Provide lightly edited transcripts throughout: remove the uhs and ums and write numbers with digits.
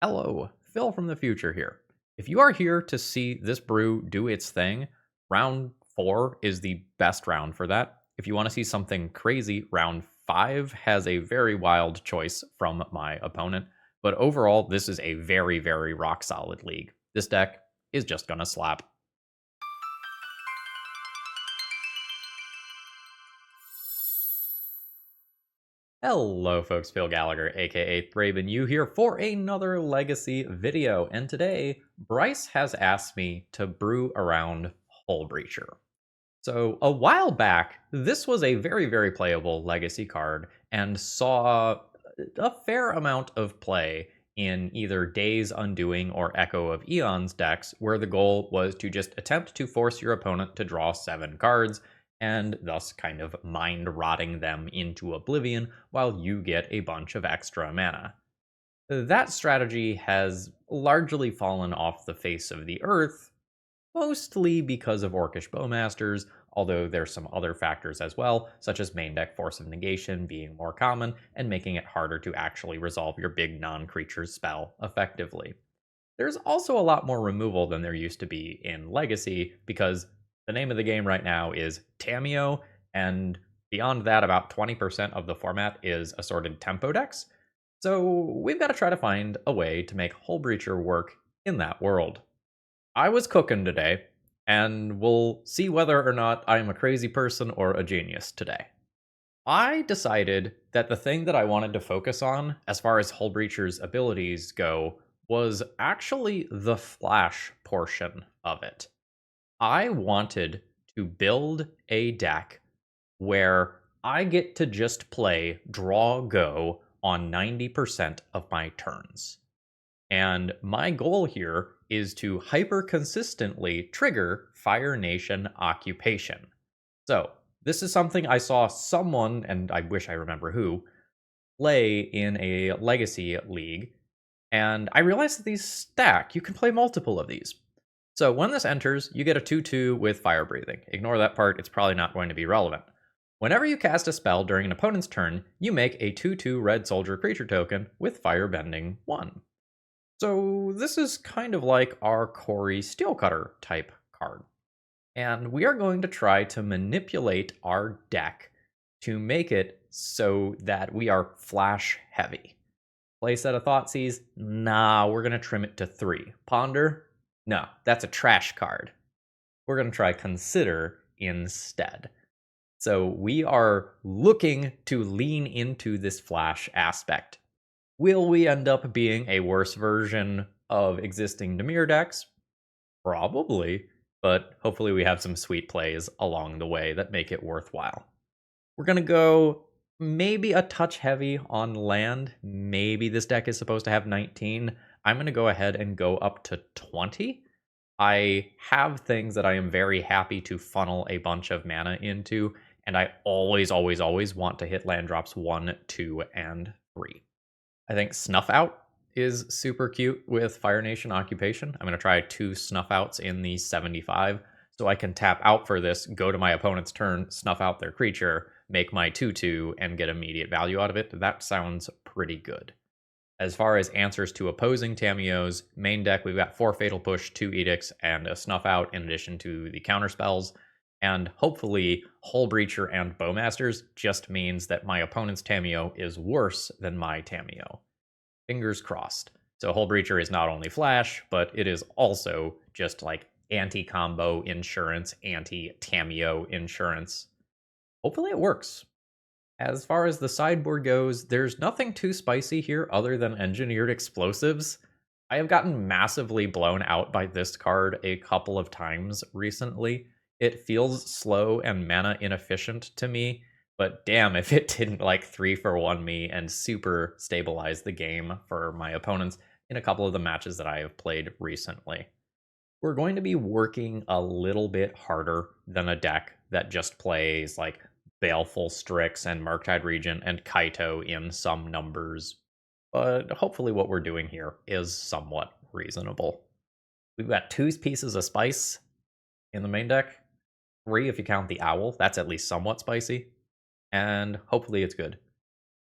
Hello, Phil from the future here. If you are here to see this brew do its thing, round 4 is the best round for that. If you want to see something crazy, round 5 has a very wild choice from my opponent. But overall, this is a very, very rock solid league. This deck is just gonna slap. Hello folks, Phil Gallagher, aka ThrabenU here for another Legacy video, and today, Bryce has asked me to brew around Hullbreacher. So a while back, this was a very, very playable Legacy card, and saw a fair amount of play in either Days Undoing or Echo of Eons decks, where the goal was to just attempt to force your opponent to draw 7 cards, and thus kind of mind-rotting them into oblivion while you get a bunch of extra mana. That strategy has largely fallen off the face of the earth, mostly because of Orcish Bowmasters, although there's some other factors as well, such as main deck Force of Negation being more common and making it harder to actually resolve your big non-creature spell effectively. There's also a lot more removal than there used to be in Legacy, because the name of the game right now is Tamiyo, and beyond that, about 20% of the format is assorted tempo decks. So we've got to try to find a way to make Hullbreacher work in that world. I was cooking today, and we'll see whether or not I'm a crazy person or a genius today. I decided that the thing that I wanted to focus on, as far as Hullbreacher's abilities go, was actually the flash portion of it. I wanted to build a deck where I get to just play draw go on 90% of my turns. And my goal here is to hyper consistently trigger Fire Nation Occupation. So, this is something I saw someone, and I wish I remember who, play in a Legacy League, and I realized that these stack. You can play multiple of these. So when this enters, you get a 2/2 with Fire Breathing. Ignore that part, it's probably not going to be relevant. Whenever you cast a spell during an opponent's turn, you make a 2/2 red soldier creature token with Firebending 1. So this is kind of like our Cori-Steel Cutter type card. And we are going to try to manipulate our deck to make it so that we are flash heavy. Playset of Thoughtseize? Nah, we're going to trim it to 3. Ponder? No, that's a trash card. We're going to try Consider instead. So we are looking to lean into this flash aspect. Will we end up being a worse version of existing Dimir decks? Probably, but hopefully we have some sweet plays along the way that make it worthwhile. We're going to go maybe a touch heavy on land. Maybe this deck is supposed to have 19. I'm going to go ahead and go up to 20. I have things that I am very happy to funnel a bunch of mana into, and I always, always, always want to hit land drops 1, 2, and 3. I think Snuff Out is super cute with Fire Nation Occupation. I'm going to try 2 Snuff Outs in the 75, so I can tap out for this, go to my opponent's turn, snuff out their creature, make my 2/2, and get immediate value out of it. That sounds pretty good. As far as answers to opposing Tamiyos, main deck, we've got 4 Fatal Push, 2 Edicts, and a Snuff Out in addition to the counter spells. And hopefully, Hullbreacher and Bowmasters just means that my opponent's Tamiyo is worse than my Tamiyo. Fingers crossed. So Hullbreacher is not only flash, but it is also just like anti-combo insurance, anti-Tamiyo insurance. Hopefully it works. As far as the sideboard goes, there's nothing too spicy here other than engineered explosives. I have gotten massively blown out by this card a couple of times recently. It feels slow and mana inefficient to me, but damn if it didn't like 3-for-1 me and super stabilize the game for my opponents in a couple of the matches that I have played recently. We're going to be working a little bit harder than a deck that just plays like Baleful Strix and Murktide Regent and Kaito in some numbers, but hopefully what we're doing here is somewhat reasonable. We've got 2 pieces of spice in the main deck, 3 if you count the owl, that's at least somewhat spicy, and hopefully it's good.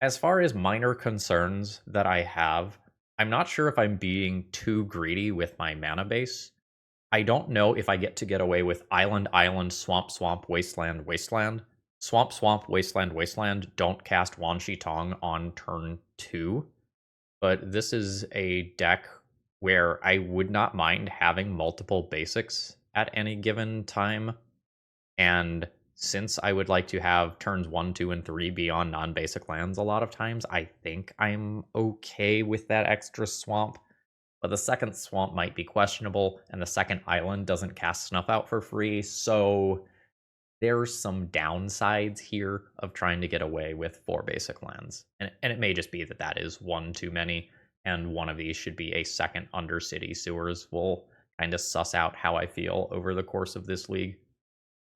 As far as minor concerns that I have, I'm not sure if I'm being too greedy with my mana base. I don't know if I get away with island, island, swamp, swamp, wasteland, wasteland. Swamp, swamp, wasteland, wasteland. Don't cast Wan Shi Tong on turn 2. But this is a deck where I would not mind having multiple basics at any given time. And since I would like to have turns 1, 2, and 3 be on non-basic lands a lot of times, I think I'm okay with that extra swamp. But the second swamp might be questionable, and the second island doesn't cast Snuff Out for free, so there's some downsides here of trying to get away with 4 basic lands. And it may just be that that is one too many, and one of these should be a second Undercity Sewers. We'll kind of suss out how I feel over the course of this league.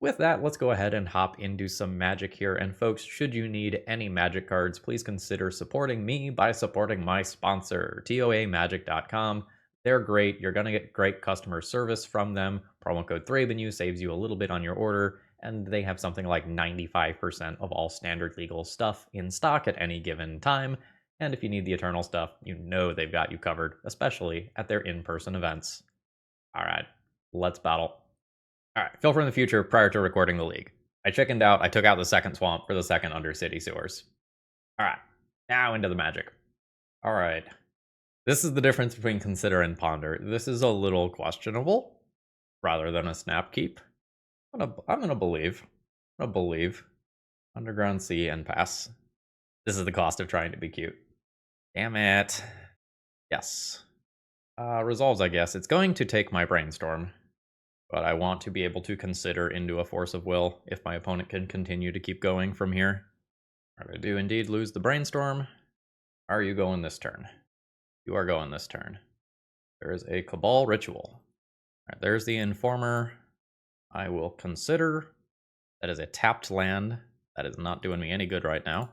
With that, let's go ahead and hop into some Magic here. And folks, should you need any Magic cards, please consider supporting me by supporting my sponsor, TOAMagic.com. They're great. You're going to get great customer service from them. Promo code ThrabenU saves you a little bit on your order, and they have something like 95% of all standard legal stuff in stock at any given time. And if you need the Eternal stuff, you know they've got you covered, especially at their in-person events. All right, let's battle. All right, fill from the future prior to recording the league. I chickened out. I took out the second swamp for the second Undercity Sewers. All right, now into the Magic. All right, this is the difference between consider and ponder. This is a little questionable, rather than a snap keep. I'm gonna believe. I'm gonna believe. Underground Sea and pass. This is the cost of trying to be cute. Damn it. Yes. Resolves, I guess. It's going to take my brainstorm. But I want to be able to consider into a force of will if my opponent can continue to keep going from here. I do indeed lose the brainstorm. Are you going this turn? You are going this turn. There is a Cabal Ritual. Right, there's the Informer. I will consider. That is a tapped land. That is not doing me any good right now.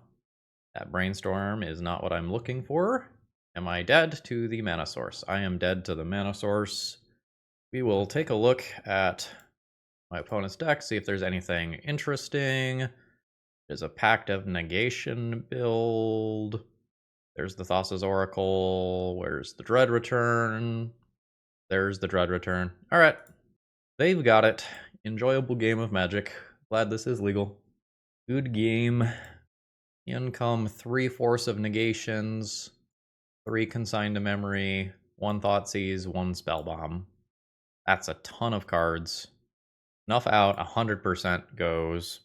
That brainstorm is not what I'm looking for. Am I dead to the mana source? I am dead to the mana source. We will take a look at my opponent's deck, see if there's anything interesting. There's a Pact of Negation build. There's the Thassa's Oracle. Where's the Dread Return? There's the Dread Return. All right. They've got it. Enjoyable game of Magic. Glad this is legal. Good game. Income 3 Force of Negations, 3 Consigned to Memory, 1 Thoughtseize, 1 Spellbomb. That's a ton of cards. Snuff Out 100% goes.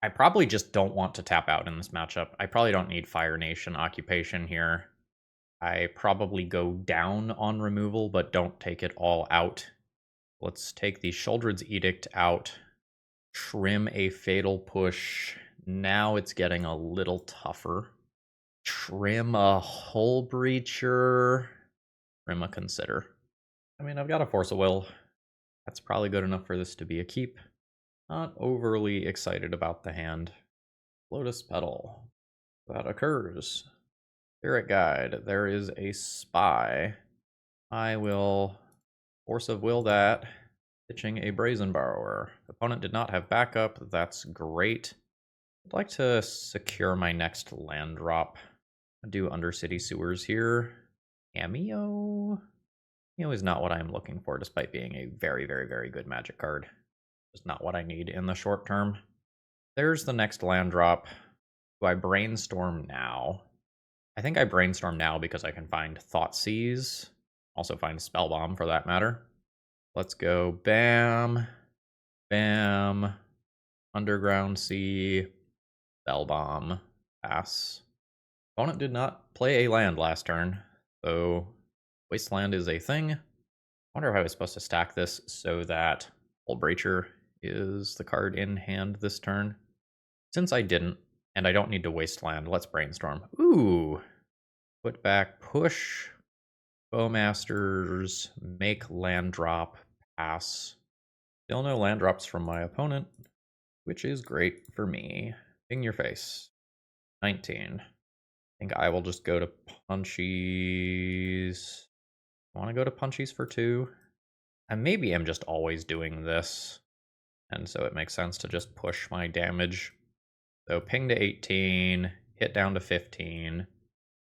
I probably just don't want to tap out in this matchup. I probably don't need Fire Nation Occupation here. I probably go down on removal, but don't take it all out. Let's take the Sheoldred's Edict out. Trim a Fatal Push. Now it's getting a little tougher. Trim a Hullbreacher. Trim a Consider. I mean, I've got a Force of Will. That's probably good enough for this to be a keep. Not overly excited about the hand. Lotus Petal. That occurs. Spirit Guide. There is a Spy. I will Force of Will that. Pitching a Brazen Borrower. Opponent did not have backup. That's great. I'd like to secure my next land drop. I'll do Undercity Sewers here. Cameo? Cameo is not what I'm looking for, despite being a very, very, very good Magic card. It's not what I need in the short term. There's the next land drop. Do I brainstorm now? I think I brainstorm now because I can find Thoughtseize. Also find Spellbomb for that matter. Let's go bam, bam, Underground Sea, Spellbomb, pass. Opponent did not play a land last turn, so Wasteland is a thing. I wonder how I was supposed to stack this so that Hullbreacher is the card in hand this turn. Since I didn't, and I don't need to Wasteland, let's brainstorm. Ooh! Put back, push, Bowmasters, make land drop, pass. Still no land drops from my opponent, which is great for me. In your face. 19. I think I will just go to Punchies. I want to go to Punchies for 2. And maybe I'm just always doing this. And so it makes sense to just push my damage. So ping to 18, hit down to 15.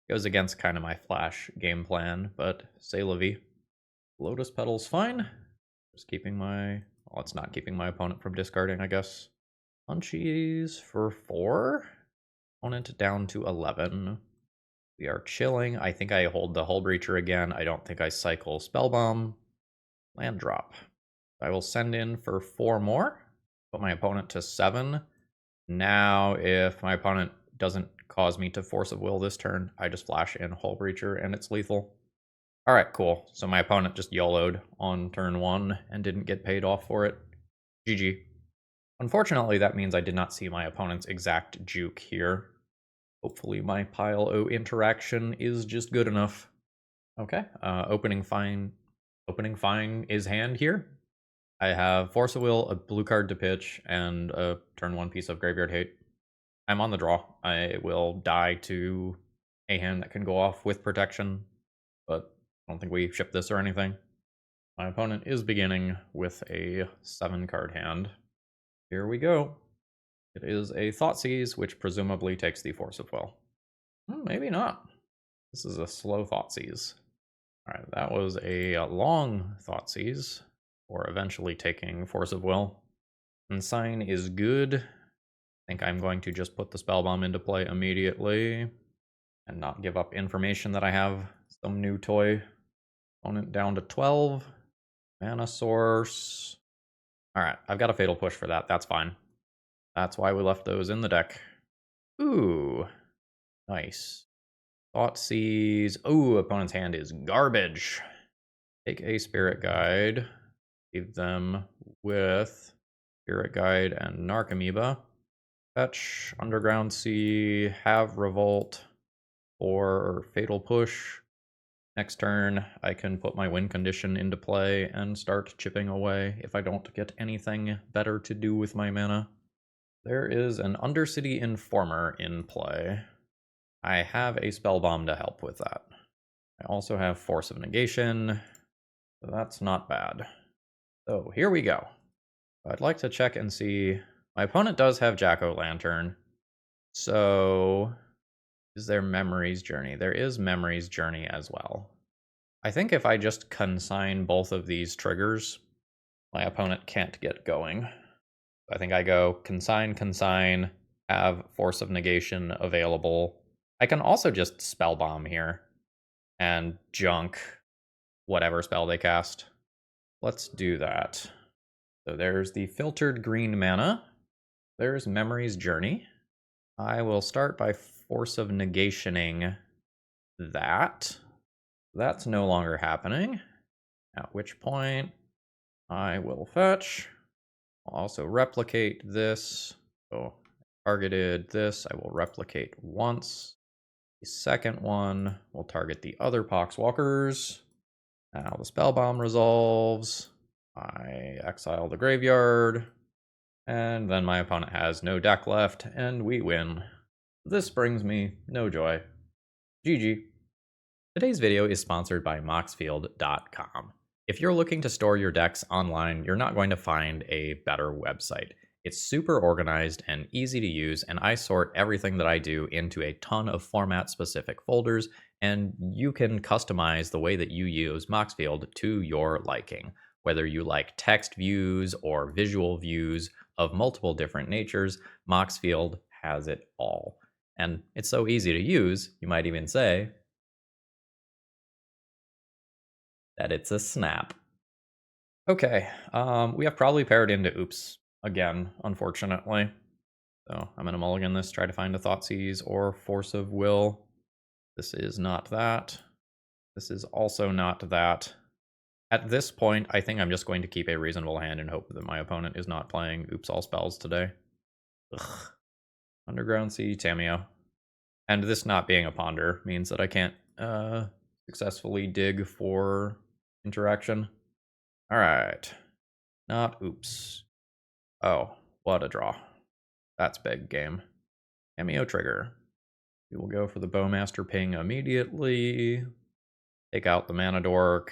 Goes against kind of my Flash game plan, but c'est la vie. Lotus Petal's fine. Just keeping my... Well, it's not keeping my opponent from discarding, I guess. Munchies for 4. Opponent down to 11. We are chilling. I think I hold the Hullbreacher again. I don't think I cycle Spellbomb. Land drop. I will send in for 4 more. Put my opponent to 7. Now, if my opponent doesn't cause me to Force of Will this turn, I just flash in Hullbreacher and it's lethal. Alright, cool. So my opponent just YOLO'd on turn 1 and didn't get paid off for it. GG. Unfortunately, that means I did not see my opponent's exact juke here. Hopefully my pile O interaction is just good enough. Okay, opening fine is hand here. I have Force of Will, a blue card to pitch, and a turn 1 piece of Graveyard Hate. I'm on the draw. I will die to a hand that can go off with protection, but I don't think we ship this or anything. My opponent is beginning with a 7-card hand. Here we go. It is a Thoughtseize, which presumably takes the Force of Will. Maybe not. This is a slow Thoughtseize. Alright, that was a long Thoughtseize, or eventually taking Force of Will. Consign is good. I think I'm going to just put the Spellbomb into play immediately and not give up information that I have some new toy. Opponent down to 12. Mana source. Alright, I've got a Fatal Push for that. That's fine. That's why we left those in the deck. Ooh. Nice. Thoughtseize. Ooh, opponent's hand is garbage. Take a Spirit Guide. Leave them with Spirit Guide and Narcomoeba. Fetch, Underground Sea, have Revolt, or Fatal Push. Next turn, I can put my win condition into play and start chipping away if I don't get anything better to do with my mana. There is an Undercity Informer in play. I have a Spellbomb to help with that. I also have Force of Negation, so that's not bad. So here we go. I'd like to check and see... My opponent does have Jack-O-Lantern, so is there Memory's Journey? There is Memory's Journey as well. I think if I just consign both of these triggers, my opponent can't get going. I think I go consign, have Force of Negation available. I can also just Spellbomb here and junk whatever spell they cast. Let's do that. So there's the filtered green mana. There's Memory's Journey. I will start by Force of Negationing that. That's no longer happening. At which point, I will fetch. I'll also replicate this. So targeted this, I will replicate once. The second one will target the other Poxwalkers. Now the Spellbomb resolves. I exile the graveyard. And then my opponent has no deck left, and we win. This brings me no joy. GG. Today's video is sponsored by Moxfield.com. If you're looking to store your decks online, you're not going to find a better website. It's super organized and easy to use, and I sort everything that I do into a ton of format-specific folders, and you can customize the way that you use Moxfield to your liking. Whether you like text views or visual views of multiple different natures, Moxfield has it all. And it's so easy to use, you might even say that it's a snap. Okay, we have probably paired into Oops again, unfortunately. So I'm gonna mulligan this, try to find a Thoughtseize or Force of Will. This is not that. This is also not that. At this point, I think I'm just going to keep a reasonable hand and hope that my opponent is not playing Oops All Spells today. Ugh. Underground Sea, Tamiyo. And this not being a Ponder means that I can't successfully dig for interaction. Alright. Not Oops. Oh, what a draw. That's big game. Tamiyo trigger. We will go for the Bowmaster ping immediately. Take out the Mana Dork.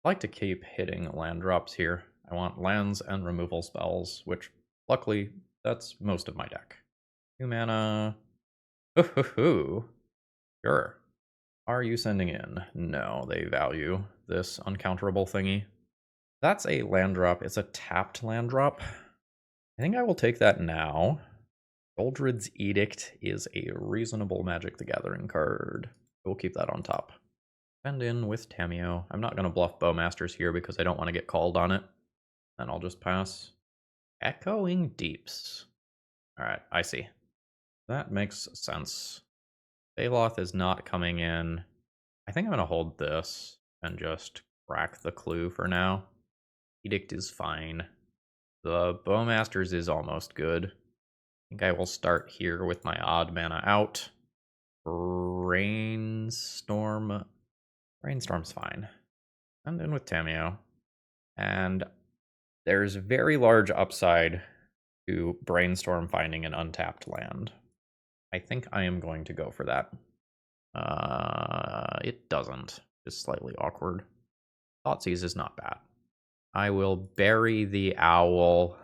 I like to keep hitting land drops here. I want lands and removal spells, which luckily that's most of my deck. 2 mana. Ooh. Sure. Are you sending in? No, they value this uncounterable thingy. That's a land drop. It's a tapped land drop. I think I will take that now. Goldred's Edict is a reasonable Magic the Gathering card. We'll keep that on top. Spend in with Tamiyo. I'm not going to bluff Bowmasters here because I don't want to get called on it. Then I'll just pass. Echoing Deeps. Alright, I see. That makes sense. Baloth is not coming in. I think I'm going to hold this and just crack the clue for now. Edict is fine. The Bowmasters is almost good. I think I will start here with my odd mana out. Brainstorm. Brainstorm's fine. I'm in with Tamiyo. And there's very large upside to Brainstorm finding an untapped land. I think I am going to go for that. It doesn't. It's slightly awkward. Thoughtseize is not bad. I will bury the owl.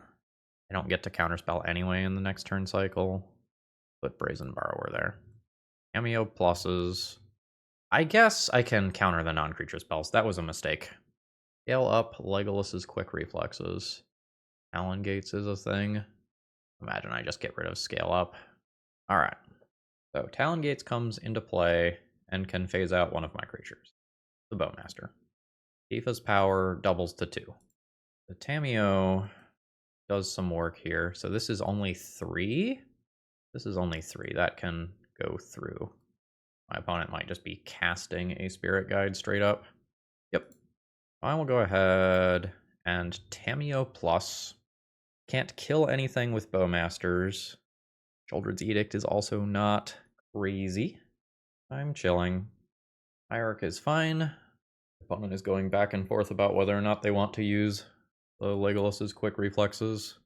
I don't get to counterspell anyway in the next turn cycle. Put Brazen Borrower there. Cameo pluses. I guess I can counter the non-creature spells. That was a mistake. Scale up Legolas's quick reflexes. Talon Gates is a thing. Imagine I just get rid of scale up. Alright. So Talon Gates comes into play and can phase out one of my creatures. The Bowmaster. Tifa's power doubles to 2. The Tamiyo does some work here. So this is only 3? This is only 3. That can go through. My opponent might just be casting a Spirit Guide straight up. Yep. I will go ahead and Tamiyo plus. Can't kill anything with Bowmasters. Sheoldred's Edict is also not crazy. I'm chilling. Hierarch is fine. Opponent is going back and forth about whether or not they want to use the Legolas's quick reflexes.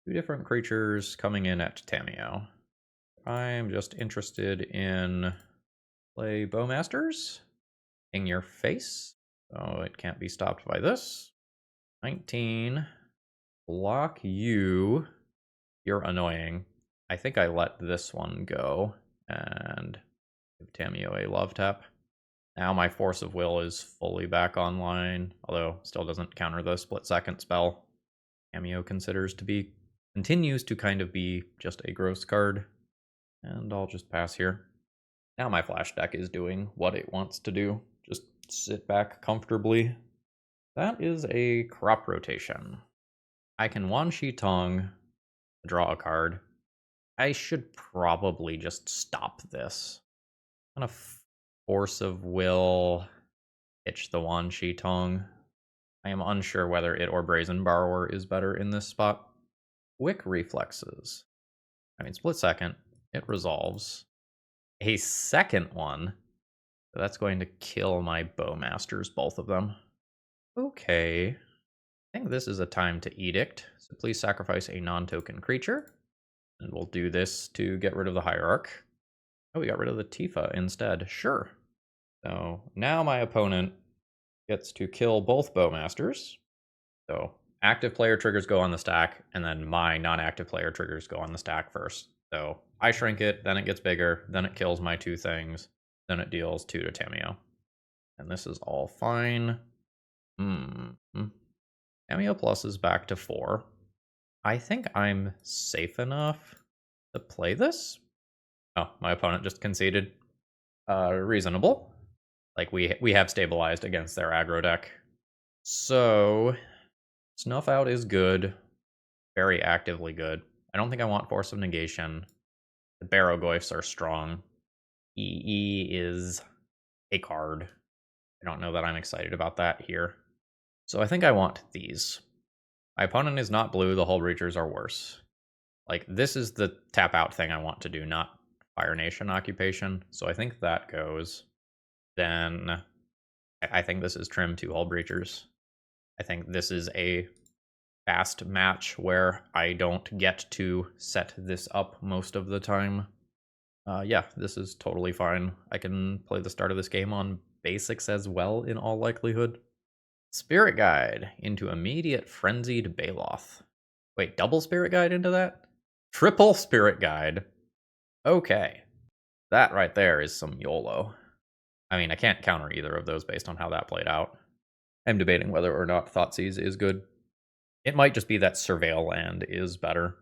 2 different creatures coming in at Tamiyo. I'm just interested in play Bowmasters. In your face. So it can't be stopped by this. 19. Block you. You're annoying. I think I let this one go and give Tamiyo a love tap. Now my Force of Will is fully back online, although still doesn't counter the split second spell. Tamiyo continues to kind of be just a gross card. And I'll just pass here. Now my Flash deck is doing what it wants to do. Just sit back comfortably. That is a crop rotation. I can Wan Shi Tong, draw a card. I should probably just stop this. I'm gonna Force of Will, pitch the Wan Shi Tong. I am unsure whether it or Brazen Borrower is better in this spot. Quick reflexes. I mean, split second. It resolves. A second one. That's going to kill my Bowmasters, both of them. Okay. I think this is a time to Edict. So please sacrifice a non-token creature. And we'll do this to get rid of the Hierarch. Oh, we got rid of the Tifa instead. Sure. So now my opponent gets to kill both Bowmasters. So active player triggers go on the stack, and then my non-active player triggers go on the stack first. So I shrink it, then it gets bigger, then it kills my 2 things, then it deals 2 to Tamiyo. And this is all fine. Tamiyo plus is back to 4. I think I'm safe enough to play this. Oh, my opponent just conceded. Reasonable. Like, we have stabilized against their aggro deck. So, Snuff Out is good. Very actively good. I don't think I want Force of Negation. The Barrogoyfs are strong. EE is a card. I don't know that I'm excited about that here. So I think I want these. My opponent is not blue. The Hullbreachers are worse. Like, this is the tap out thing I want to do, not Fire Nation Occupation. So I think that goes. Then I think this is trim 2 Hullbreachers. I think this is a fast match where I don't get to set this up most of the time. Yeah, this is totally fine. I can play the start of this game on basics as well, in all likelihood. Spirit Guide into immediate Frenzied Baloth. Wait, double Spirit Guide into that? Triple Spirit Guide. Okay. That right there is some YOLO. I mean, I can't counter either of those based on how that played out. I'm debating whether or not Thoughtseize is good. It might just be that Surveil Land is better.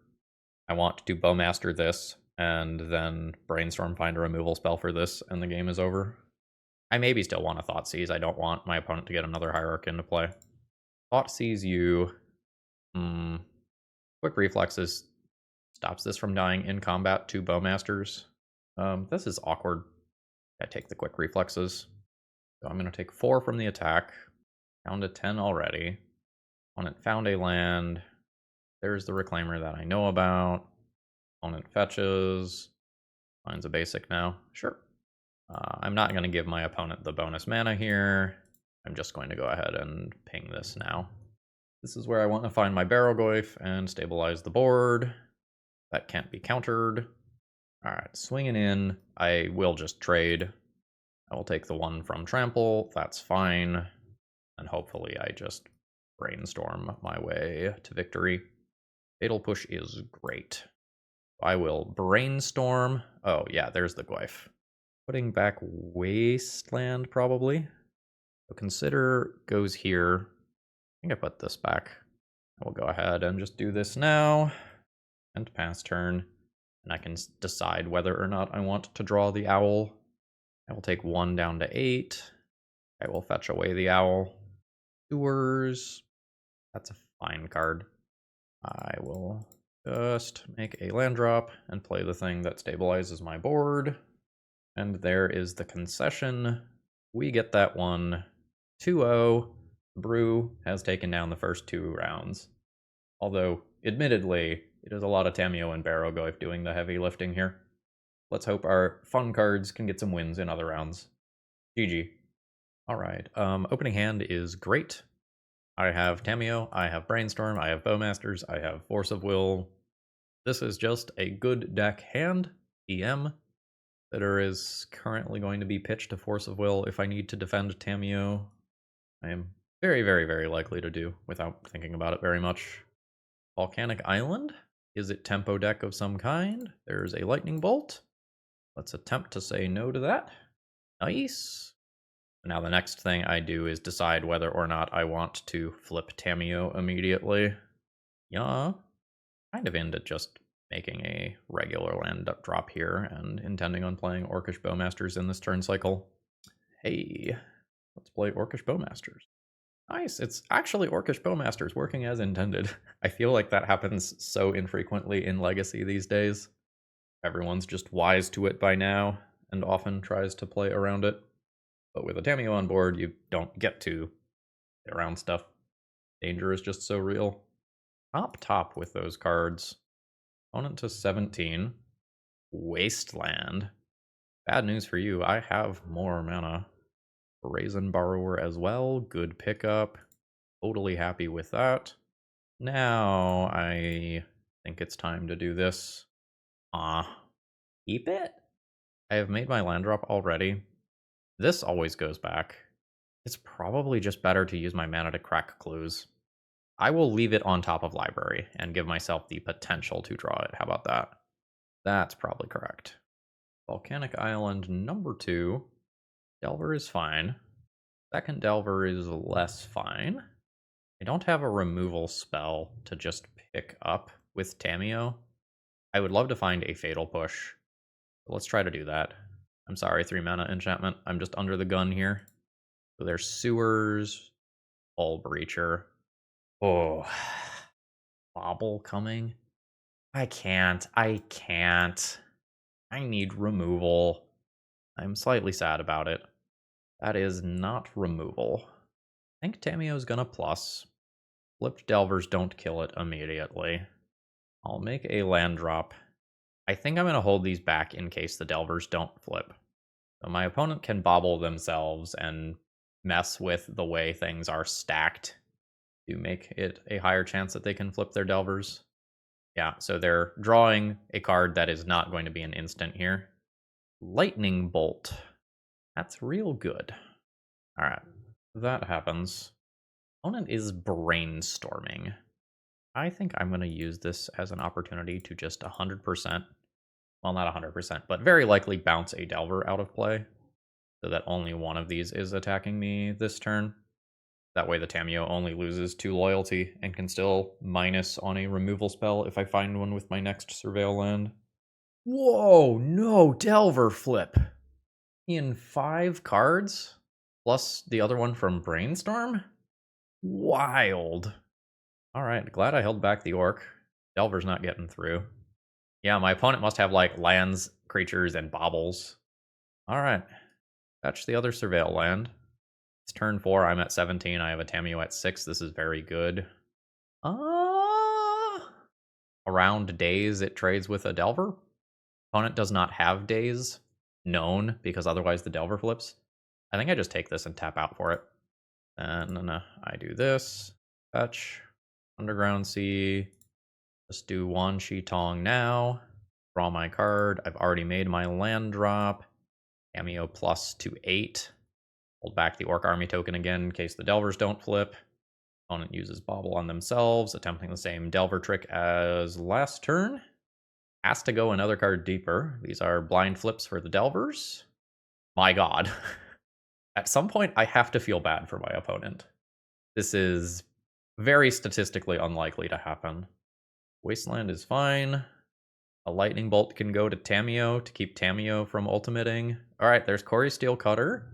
I want to Bowmaster this, and then Brainstorm find a removal spell for this, and the game is over. I maybe still want a Thoughtseize. I don't want my opponent to get another Hierarch into play. Thoughtseize you. Quick Reflexes stops this from dying in combat to Bowmasters. This is awkward. I take the Quick Reflexes. So I'm going to take 4 from the attack. Down to 10 already. Opponent found a land. There's the Reclaimer that I know about. Opponent fetches. Finds a basic now. Sure. I'm not going to give my opponent the bonus mana here. I'm just going to go ahead and ping this now. This is where I want to find my Barrowgoyf and stabilize the board. That can't be countered. Alright, swinging in. I will just trade. I will take the 1 from Trample. That's fine. And hopefully I just Brainstorm my way to victory. Fatal Push is great. I will Brainstorm. Oh, yeah, there's the Goyf. Putting back Wasteland, probably. So Consider goes here. I think I put this back. I will go ahead and just do this now. And pass turn. And I can decide whether or not I want to draw the Owl. I will take 1 down to 8. I will fetch away the Owl. Sewers. That's a fine card. I will just make a land drop and play the thing that stabilizes my board. And there is the concession. We get that one. 2-0. Brew has taken down the first 2 rounds. Although, admittedly, it is a lot of Tamiyo and Barrowgoyf doing the heavy lifting here. Let's hope our fun cards can get some wins in other rounds. GG. Alright, opening hand is great. I have Tamiyo, I have Brainstorm, I have Bowmasters, I have Force of Will. This is just a good deck hand. EM. There is currently going to be pitched to Force of Will if I need to defend Tamiyo. I am very, very, very likely to do without thinking about it very much. Volcanic Island? Is it tempo deck of some kind? There's a Lightning Bolt. Let's attempt to say no to that. Nice. Now the next thing I do is decide whether or not I want to flip Tamiyo immediately. Yeah, kind of into just making a regular land drop here and intending on playing Orcish Bowmasters in this turn cycle. Hey, let's play Orcish Bowmasters. Nice, it's actually Orcish Bowmasters working as intended. I feel like that happens so infrequently in Legacy these days. Everyone's just wise to it by now and often tries to play around it. But with a Tamiyo on board, you don't get to get around stuff. Danger is just so real. Top with those cards. Opponent to 17. Wasteland. Bad news for you, I have more mana. Brazen Borrower as well. Good pickup. Totally happy with that. Now I think it's time to do this. Keep it? I have made my land drop already. This always goes back. It's probably just better to use my mana to crack clues. I will leave it on top of Library and give myself the potential to draw it. How about that? That's probably correct. Volcanic Island number 2. Delver is fine. Second Delver is less fine. I don't have a removal spell to just pick up with Tamiyo. I would love to find a Fatal Push. Let's try to do that. I'm sorry, 3 mana enchantment. I'm just under the gun here. So there's Sewers, Hullbreacher. Oh, Bobble coming. I can't. I need removal. I'm slightly sad about it. That is not removal. I think Tamiyo's gonna plus. Flipped Delvers don't kill it immediately. I'll make a land drop. I think I'm gonna hold these back in case the Delvers don't flip. So my opponent can bobble themselves and mess with the way things are stacked to make it a higher chance that they can flip their Delvers. Yeah, so they're drawing a card that is not going to be an instant here. Lightning Bolt. That's real good. Alright, that happens. Opponent is brainstorming. I think I'm going to use this as an opportunity to just 100% well, not 100%, but very likely bounce a Delver out of play, so that only one of these is attacking me this turn. That way the Tamiyo only loses 2 loyalty and can still minus on a removal spell if I find one with my next Surveil land. Whoa, no Delver flip! In 5 cards? Plus the other one from Brainstorm? Wild. Alright, glad I held back the Orc. Delver's not getting through. Yeah, my opponent must have, like, lands, creatures, and baubles. Alright. Fetch the other Surveil land. It's turn 4, I'm at 17, I have a Tamiyo at 6, this is very good. Around days, it trades with a Delver. Opponent does not have days known, because otherwise the Delver flips. I think I just take this and tap out for it. And I do this. Fetch. Underground Sea. Just do Wan Shi Tong now. Draw my card. I've already made my land drop. Tamiyo plus to 8. Hold back the Orc Army token again in case the Delvers don't flip. Opponent uses Bauble on themselves, attempting the same Delver trick as last turn. Has to go another card deeper. These are blind flips for the Delvers. My god. At some point, I have to feel bad for my opponent. This is very statistically unlikely to happen. Wasteland is fine. A Lightning Bolt can go to Tamiyo to keep Tamiyo from ultimating. Alright, there's Cori-Steel Cutter.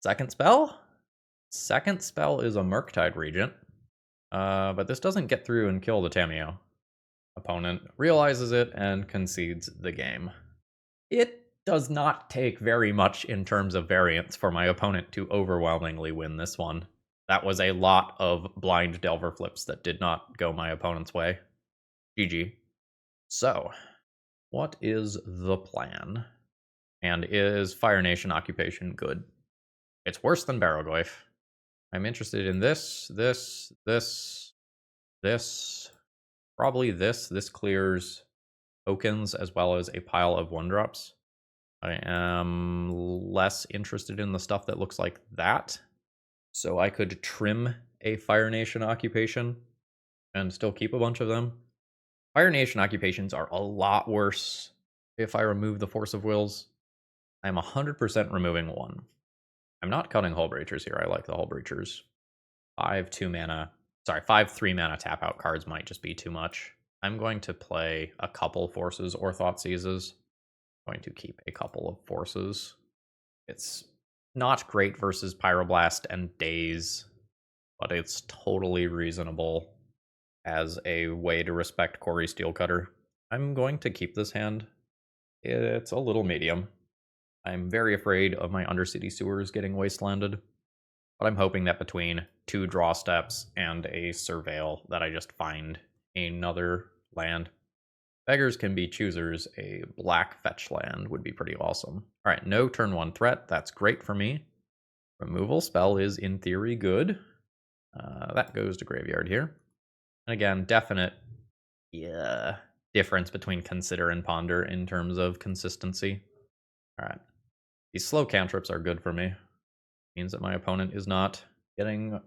Second spell? Second spell is a Murktide Regent. But this doesn't get through and kill the Tamiyo. Opponent realizes it and concedes the game. It does not take very much in terms of variance for my opponent to overwhelmingly win this one. That was a lot of blind Delver flips that did not go my opponent's way. GG. So, what is the plan? And is Fire Nation Occupation good? It's worse than Barrowgoyf. I'm interested in this, probably this. This clears tokens as well as a pile of 1-drops. I am less interested in the stuff that looks like that. So I could trim a Fire Nation Occupation and still keep a bunch of them. Fire Nation Occupations are a lot worse if I remove the Force of Wills. I'm 100% removing one. I'm not cutting Hullbreachers here. I like the Hullbreachers. 5 3-mana tap-out cards might just be too much. I'm going to play a couple Forces or Thoughtseizes. I'm going to keep a couple of Forces. It's not great versus Pyroblast and Daze, but it's totally reasonable as a way to respect Cori-Steel Cutter. I'm going to keep this hand. It's a little medium. I'm very afraid of my Undercity Sewers getting wastelanded, but I'm hoping that between 2 draw steps and a Surveil that I just find another land. Beggars can be choosers. A black fetch land would be pretty awesome. Alright, no turn 1 threat. That's great for me. Removal spell is in theory good. That goes to graveyard here. And again, definite difference between Consider and Ponder in terms of consistency. Alright. These slow cantrips are good for me. Means that my opponent is not getting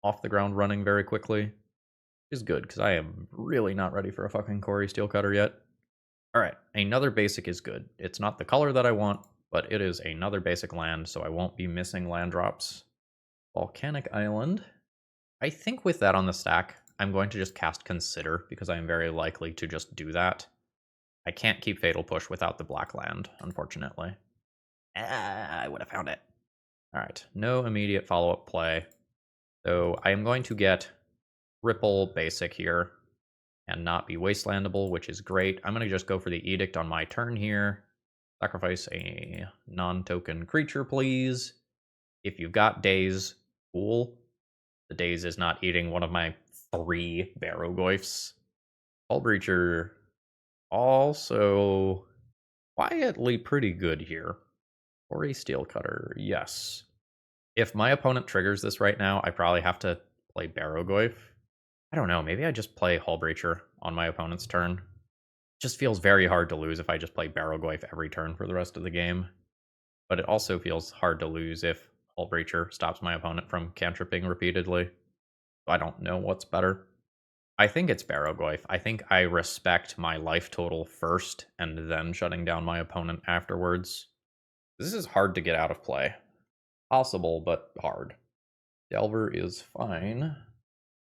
off the ground running very quickly. Is good, because I am really not ready for a fucking Cori-Steel Cutter yet. Alright, another basic is good. It's not the color that I want, but it is another basic land, so I won't be missing land drops. Volcanic Island. I think with that on the stack, I'm going to just cast Consider, because I am very likely to just do that. I can't keep Fatal Push without the black land, unfortunately. I would have found it. Alright, no immediate follow-up play. So I am going to get Ripple basic here and not be wastelandable, which is great. I'm going to just go for the Edict on my turn here. Sacrifice a non-token creature, please. If you've got Daze, cool. The Daze is not eating one of my 3 Barrowgoyfs. Hullbreacher also quietly pretty good here. Cori-Steel Cutter, yes. If my opponent triggers this right now, I probably have to play Barrowgoyf. I don't know, maybe I just play Hullbreacher on my opponent's turn. It just feels very hard to lose if I just play Barrowgoyf every turn for the rest of the game. But it also feels hard to lose if Hullbreacher stops my opponent from cantripping repeatedly. So I don't know what's better. I think it's Barrowgoyf. I think I respect my life total first and then shutting down my opponent afterwards. This is hard to get out of play. Possible, but hard. Delver is fine.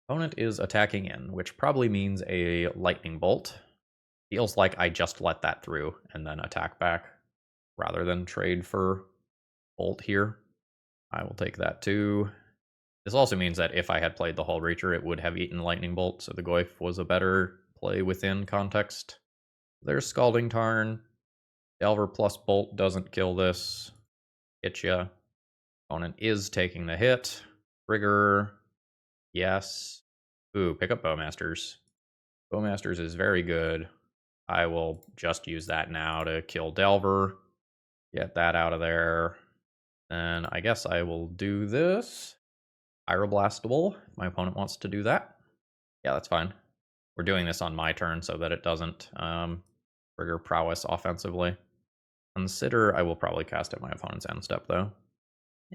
Opponent is attacking in, which probably means a lightning bolt. Feels like I just let that through and then attack back rather than trade for bolt here. I will take that too. This also means that if I had played the Hullbreacher, it would have eaten lightning bolt, so the Goyf was a better play within context. There's Scalding Tarn. Delver plus bolt doesn't kill this. Hit ya. Opponent is taking the hit. Trigger. Yes. Ooh, pick up Bowmasters. Bowmasters is very good. I will just use that now to kill Delver. Get that out of there. And I guess I will do this. Pyroblastable, if my opponent wants to do that. Yeah, that's fine. We're doing this on my turn so that it doesn't trigger prowess offensively. Consider I will probably cast at my opponent's end step, though.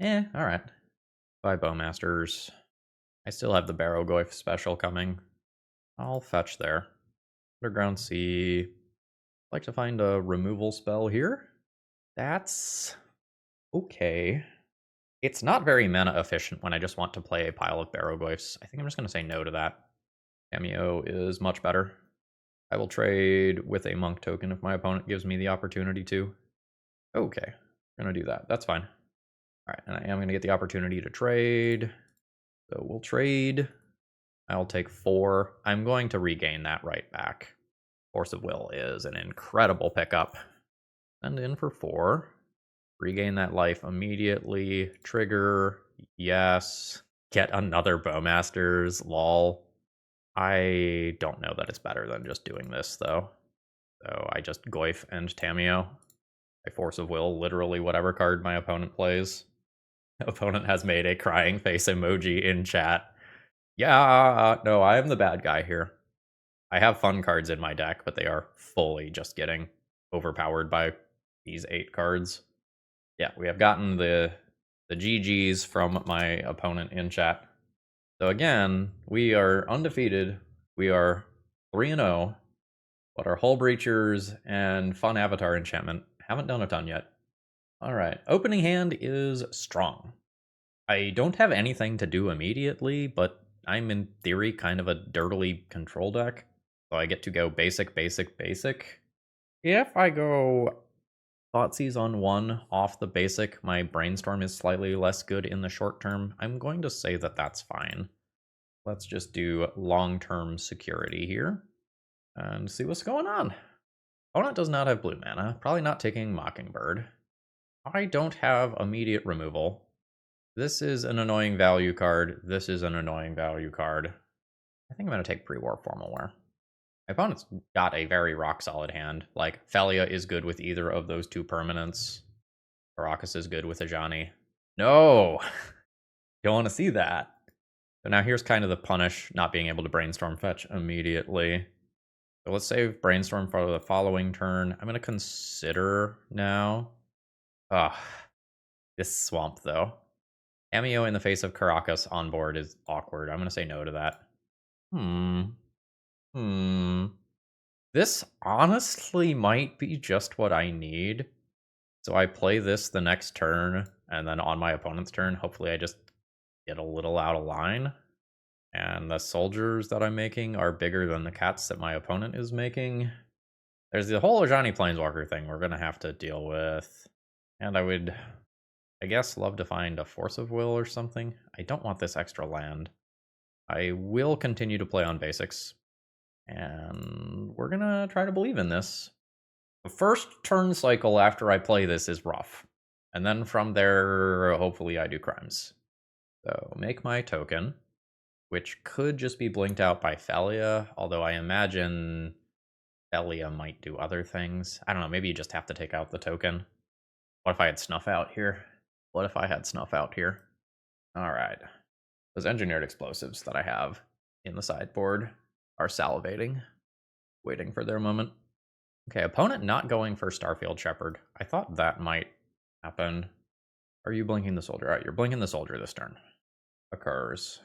Alright. Bye, Bowmasters. I still have the Barrowgoyf special coming. I'll fetch there. Underground Sea. I'd like to find a removal spell here. That's okay. It's not very mana efficient when I just want to play a pile of Barrowgoyfs. I think I'm just going to say no to that. Cameo is much better. I will trade with a monk token if my opponent gives me the opportunity to. Okay, I'm going to do that. That's fine. All right, and I am going to get the opportunity to trade. So we'll trade. I'll take 4. I'm going to regain that right back. Force of Will is an incredible pickup. Send in for 4. Regain that life immediately. Trigger. Yes. Get another Bowmasters. Lol. I don't know that it's better than just doing this, though. So I just Goyf and Tamiyo. I Force of Will literally whatever card my opponent plays. Opponent has made a crying face emoji in chat. Yeah, no, I am the bad guy here. I have fun cards in my deck, but they are fully just getting overpowered by these 8 cards. Yeah, we have gotten the GGs from my opponent in chat. So again, we are undefeated. We are 3-0, but our Hullbreachers and Fun Avatar Enchantment haven't done a ton yet. Alright, opening hand is strong. I don't have anything to do immediately, but I'm in theory kind of a dirtily control deck. So I get to go basic, basic, basic. If I go Thoughtseize on 1 off the basic, my Brainstorm is slightly less good in the short term. I'm going to say that that's fine. Let's just do long-term security here and see what's going on. Opponent does not have blue mana, probably not taking Mockingbird. I don't have immediate removal. This is an annoying value card. This is an annoying value card. I think I'm going to take Pre-War Formal Wear. My opponent's got a very rock-solid hand. Like, Thalia is good with either of those 2 permanents. Caracas is good with Ajani. No! Don't want to see that. So now here's kind of the punish, not being able to Brainstorm fetch immediately. So let's save Brainstorm for the following turn. I'm going to consider now. This swamp, though. Cameo in the face of Caracas on board is awkward. I'm going to say no to that. This honestly might be just what I need. So I play this the next turn, and then on my opponent's turn, hopefully I just get a little out of line. And the soldiers that I'm making are bigger than the cats that my opponent is making. There's the whole Ajani Planeswalker thing we're going to have to deal with. And I would, I guess, love to find a Force of Will or something. I don't want this extra land. I will continue to play on basics. And we're going to try to believe in this. The first turn cycle after I play this is rough. And then from there, hopefully I do crimes. So make my token, which could just be blinked out by Thalia, although I imagine Thalia might do other things. I don't know, maybe you just have to take out the token. What if I had Snuff Out here? What if I had Snuff Out here? Alright. Those engineered explosives that I have in the sideboard are salivating, waiting for their moment. Okay, opponent not going for Starfield Shepherd. I thought that might happen. Are you blinking the soldier? Alright, you're blinking the soldier this turn. Occurs.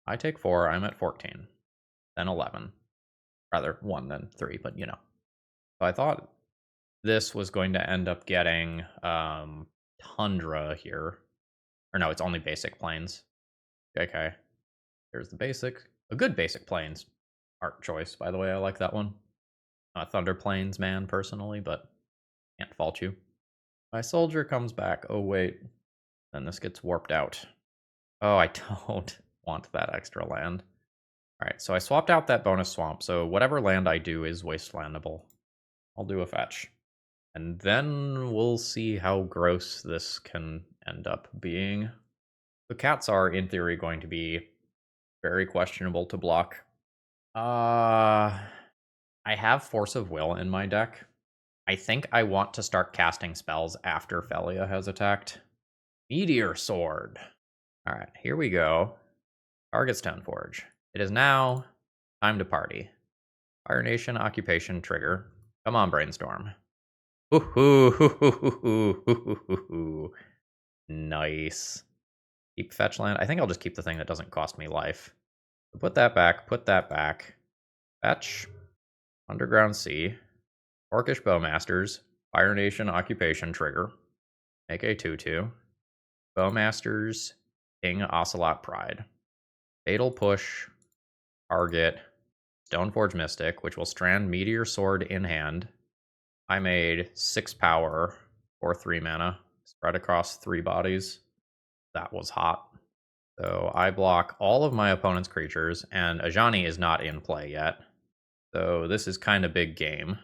I take 4, I'm at 14. then 11. Rather, 1, then 3, but you know. So I thought this was going to end up getting Tundra here. Or no, it's only basic planes. Okay. There's the basic. A good basic planes. Art choice, by the way. I like that one. Thunder Plains man, personally, but can't fault you. My soldier comes back. Oh, wait. Then this gets warped out. Oh, I don't want that extra land. Alright, so I swapped out that bonus swamp, so whatever land I do is wastelandable. I'll do a fetch. And then we'll see how gross this can end up being. The cats are, in theory, going to be very questionable to block. I have Force of Will in my deck. I think I want to start casting spells after Felia has attacked. Meteor Sword. Alright, here we go. Target Stoneforge. It is now time to party. Fire Nation Occupation trigger. Come on, Brainstorm. Ooh, nice. Keep fetch land. I think I'll just keep the thing that doesn't cost me life. Put that back, put that back. Fetch. Underground Sea. Orcish Bowmasters. Fire Nation Occupation trigger. Make a 2/2. Bowmasters. King Ocelot Pride. Fatal Push. Target. Stoneforge Mystic, which will strand Meteor Sword in hand. I made 6 power for 3 mana, spread across 3 bodies. That was hot. So I block all of my opponent's creatures, and Ajani is not in play yet. So this is kind of big game.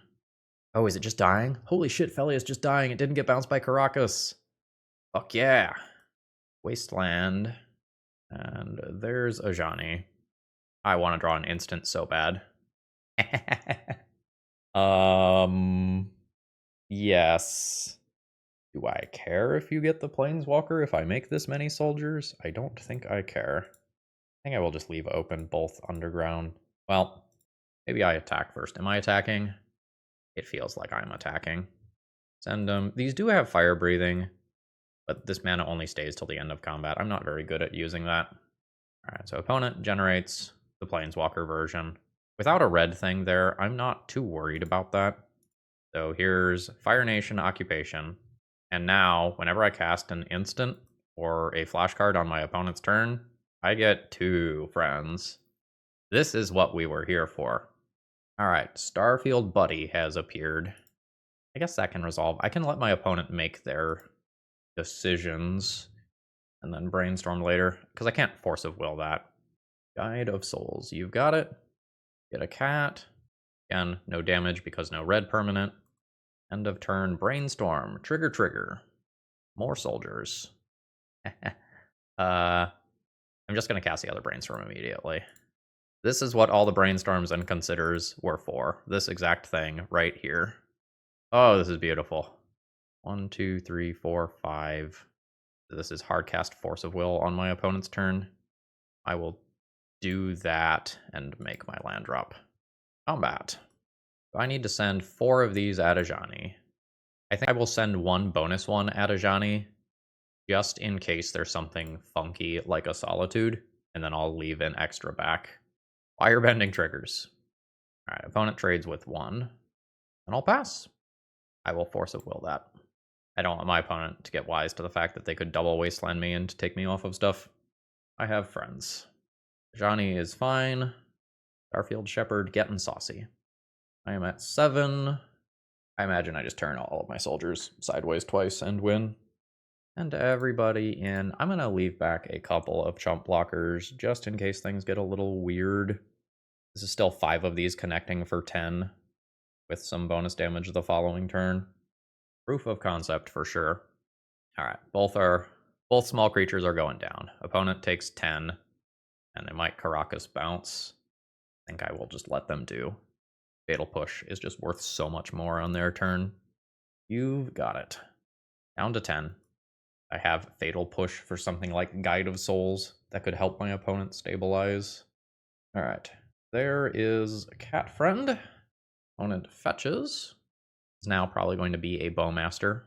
Oh, is it just dying? Holy shit, Felia is just dying. It didn't get bounced by Caracas. Fuck yeah. Wasteland. And there's Ajani. I want to draw an instant so bad. Yes. Do I care if you get the Planeswalker if I make this many soldiers? I don't think I care. I think I will just leave open both underground. Well, maybe I attack first. Am I attacking? It feels like I'm attacking. Send them. These do have fire breathing, but this mana only stays till the end of combat. I'm not very good at using that. Alright, so opponent generates the Planeswalker version. Without a red thing there, I'm not too worried about that. So here's Fire Nation Occupation. And now, whenever I cast an instant or a flash card on my opponent's turn, I get 2 friends. This is what we were here for. Alright, Starfield Buddy has appeared. I guess that can resolve. I can let my opponent make their decisions and then brainstorm later, because I can't Force of Will that. Guide of Souls, you've got it. Get a cat. Again, no damage because no red permanent. End of turn, brainstorm, trigger. More soldiers. I'm just going to cast the other brainstorm immediately. This is what all the brainstorms and considers were for. This exact thing right here. Oh, this is beautiful. 1, 2, 3, 4, 5. This is hardcast Force of Will on my opponent's turn. I will do that and make my land drop. Combat. So I need to send 4 of these at Ajani. I think I will send 1 bonus one at Ajani, just in case there's something funky like a Solitude, and then I'll leave an extra back. Firebending triggers. Alright, opponent trades with 1, and I'll pass. I will Force of Will that. I don't want my opponent to get wise to the fact that they could double wasteland me and take me off of stuff. I have friends. Ajani is fine. Starfield Shepherd getting saucy. I am at 7. I imagine I just turn all of my soldiers sideways twice and win. And everybody in. I'm going to leave back a couple of chump blockers just in case things get a little weird. This is still 5 of these connecting for 10 with some bonus damage the following turn. Proof of concept for sure. All right, both small creatures are going down. Opponent takes 10, and they might Caracas bounce. I think I will just let them do. Fatal Push is just worth so much more on their turn. You've got it. Down to 10. I have Fatal Push for something like Guide of Souls that could help my opponent stabilize. Alright, there is a cat friend. Opponent fetches. It's now probably going to be a Bowmaster.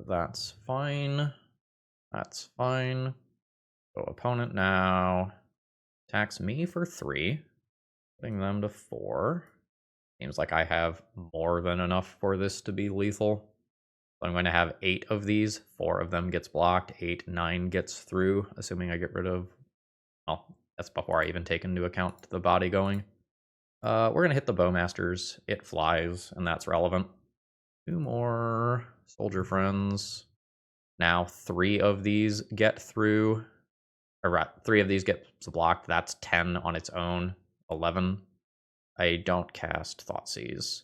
That's fine. That's fine. So opponent now attacks me for 3. Putting them to 4. Seems like I have more than enough for this to be lethal. So I'm going to have 8 of these. 4 of them gets blocked. 8, 9 gets through, assuming I get rid of... Well, that's before I even take into account the body going. We're going to hit the Bowmasters. It flies, and that's relevant. 2 more soldier friends. Now 3 of these get through. Or 3 of these get blocked. That's 10 on its own. 11. I don't cast Thoughtseize.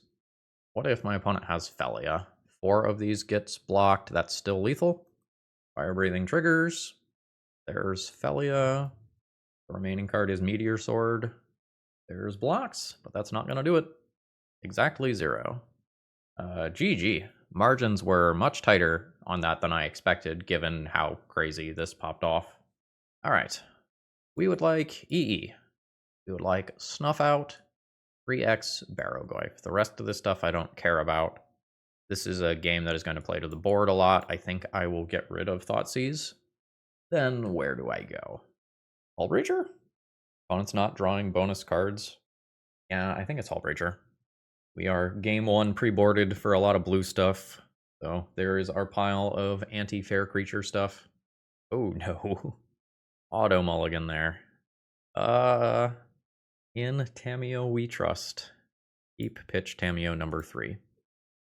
What if my opponent has Felia? 4 of these gets blocked. That's still lethal. Fire breathing triggers. There's Felia. The remaining card is Meteor Sword. There's blocks, but that's not going to do it. Exactly 0. GG. Margins were much tighter on that than I expected, given how crazy this popped off. All right. We would like EE. We would like Snuff Out, 3x Barrowgoyf. The rest of this stuff I don't care about. This is a game that is going to play to the board a lot. I think I will get rid of Thoughtseize. Then where do I go? Hullbreacher? Opponent's not drawing bonus cards. Yeah, I think it's Hullbreacher. We are game 1 pre-boarded for a lot of blue stuff. So there is our pile of anti-fair creature stuff. Oh no. Auto mulligan there. In Tamiyo we trust. Keep pitch Tamiyo number 3.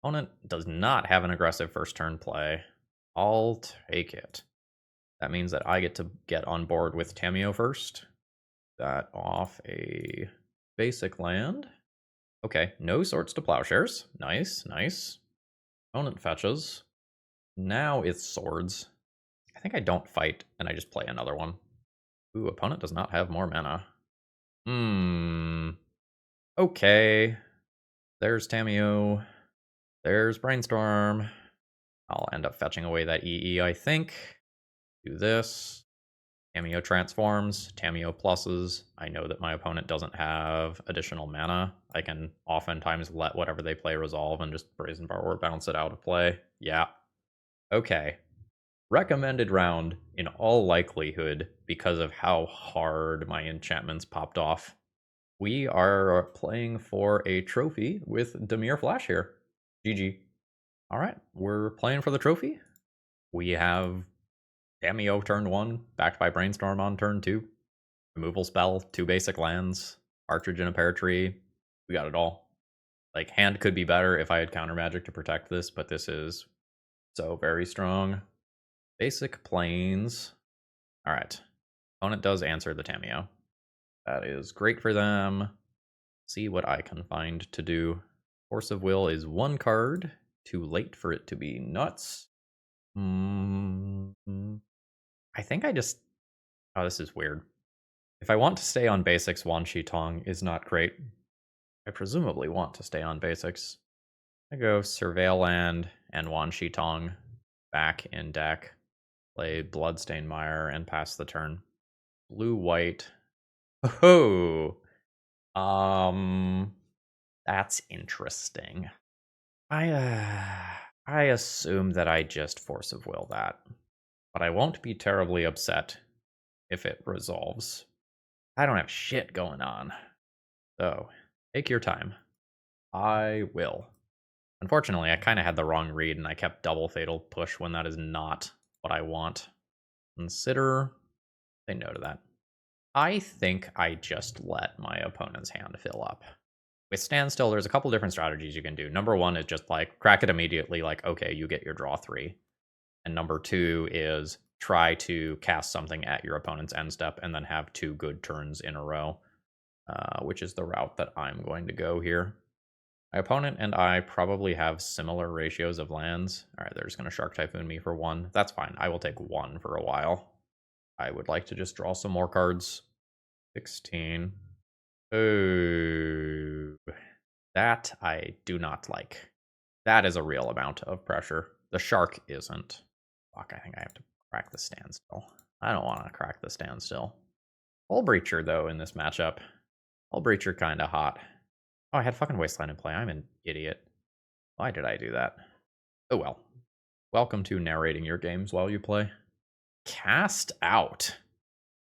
Opponent does not have an aggressive first turn play. I'll take it. That means that I get to get on board with Tamiyo first. That off a basic land. Okay, no Swords to Plowshares. Nice, nice. Opponent fetches. Now it's Swords. I think I don't fight, and I just play another one. Ooh, opponent does not have more mana. Okay. There's Tamiyo. There's Brainstorm. I'll end up fetching away that EE, I think. Do this. Tamiyo transforms. Tamiyo pluses. I know that my opponent doesn't have additional mana. I can oftentimes let whatever they play resolve and just Brazen or bounce it out of play. Yeah. Okay. Recommended round in all likelihood because of how hard my enchantments popped off. We are playing for a trophy with Dimir Flash here. GG. All right, we're playing for the trophy. We have Tamiyo turn 1, backed by Brainstorm on turn 2. Removal spell, 2 basic lands, Partridge in a Pear Tree. We got it all. Like, hand could be better if I had counter magic to protect this, but this is so very strong. Basic planes. All right. Opponent does answer the Tamiyo. That is great for them. See what I can find to do. Force of Will is 1 card. Too late for it to be nuts. I think I just... Oh, this is weird. If I want to stay on basics, Wan Shi Tong is not great. I presumably want to stay on basics. I go Surveil Land and Wan Shi Tong back in deck. Play Bloodstained Mire and pass the turn. Blue-white. Oh! That's interesting. I assume that I just Force of Will that. But I won't be terribly upset if it resolves. I don't have shit going on. So, take your time. I will. Unfortunately, I kind of had the wrong read and I kept double Fatal Push when that is not what I want. Consider... Say no to that. I think I just let my opponent's hand fill up. With Standstill, there's a couple different strategies you can do. Number 1 is just like crack it immediately, like, okay, you get your draw 3. And number 2 is try to cast something at your opponent's end step and then have 2 good turns in a row, which is the route that I'm going to go here. My opponent and I probably have similar ratios of lands. All right, they're just going to Shark Typhoon me for 1. That's fine. I will take 1 for a while. I would like to just draw some more cards. 16. Oh, that I do not like. That is a real amount of pressure. The shark isn't. Fuck, I think I have to crack the Standstill. I don't want to crack the Standstill. Hullbreacher, though, in this matchup. Hullbreacher kind of hot. Oh, I had fucking Wasteland in play. I'm an idiot. Why did I do that? Oh well. Welcome to narrating your games while you play. Cast out.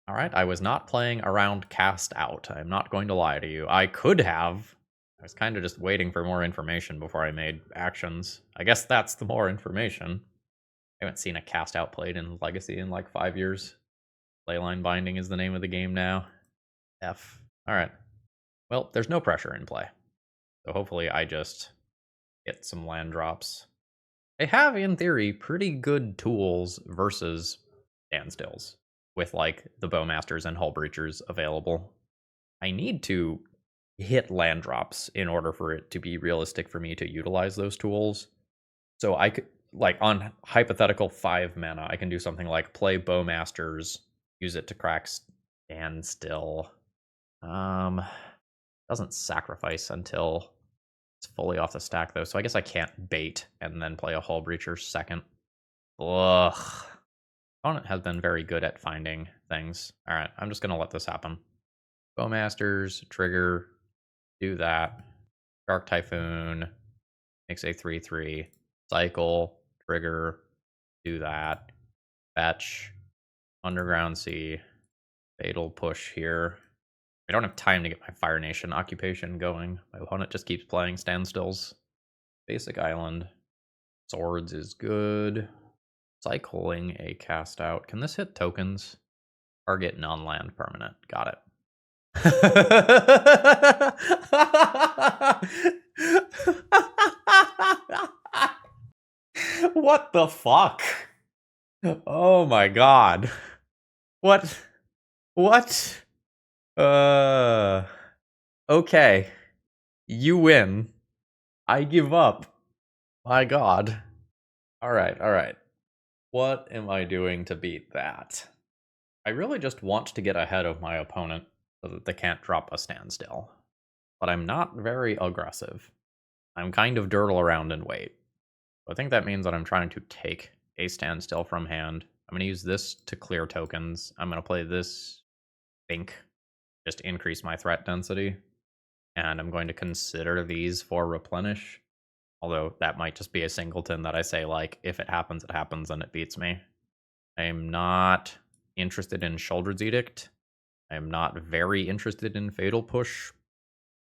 Alright, I was not playing around cast out. I'm not going to lie to you. I could have. I was kind of just waiting for more information before I made actions. I guess that's the more information. I haven't seen a cast out played in Legacy in like 5 years. Leyline Binding is the name of the game now. F. Alright. Well, there's no pressure in play. So hopefully I just get some land drops. They have, in theory, pretty good tools versus standstills, with like the Bowmasters and Hullbreachers available. I need to hit land drops in order for it to be realistic for me to utilize those tools. So I could, like, on hypothetical 5 mana, I can do something like play Bowmasters, use it to crack standstill. Doesn't sacrifice until it's fully off the stack, though, so I guess I can't bait and then play a Hullbreacher second. Ugh. Opponent has been very good at finding things. Alright, I'm just going to let this happen. Bowmasters, trigger, do that. Dark Typhoon, makes a 3/3. Cycle, trigger, do that. Fetch, Underground Sea, Fatal Push here. I don't have time to get my Fire Nation occupation going. My opponent just keeps playing standstills. Basic Island. Swords is good. Cycling a cast out. Can this hit tokens? Target non-land permanent. Got it. What the fuck? Oh my god. What? What? Okay. You win. I give up. My god. Alright, alright. What am I doing to beat that? I really just want to get ahead of my opponent so that they can't drop a standstill. But I'm not very aggressive. I'm kind of durdle around and wait. So I think that means that I'm trying to take a standstill from hand. I'm going to use this to clear tokens. I'm going to play this think, just increase my threat density. And I'm going to consider these for replenish. Although that might just be a singleton that I say, like, if it happens, and it beats me. I'm not interested in Sheoldred's Edict. I'm not very interested in Fatal Push.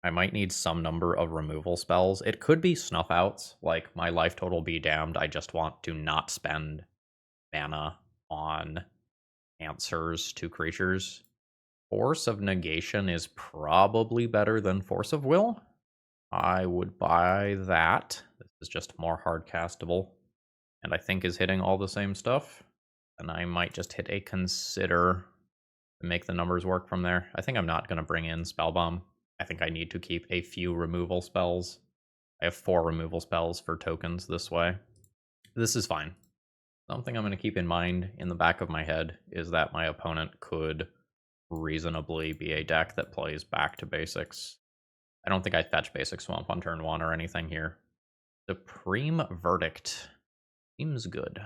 I might need some number of removal spells. It could be Snuff Outs, like my life total be damned. I just want to not spend mana on answers to creatures. Force of Negation is probably better than Force of Will. I would buy that. This is just more hard castable, and I think is hitting all the same stuff. And I might just hit a Consider to make the numbers work from there. I think I'm not going to bring in Spellbomb. I think I need to keep a few removal spells. I have 4 removal spells for tokens this way. This is fine. Something I'm going to keep in mind in the back of my head is that my opponent could reasonably be a deck that plays back to basics. I don't think I fetch Basic Swamp on turn 1 or anything here. Supreme Verdict seems good.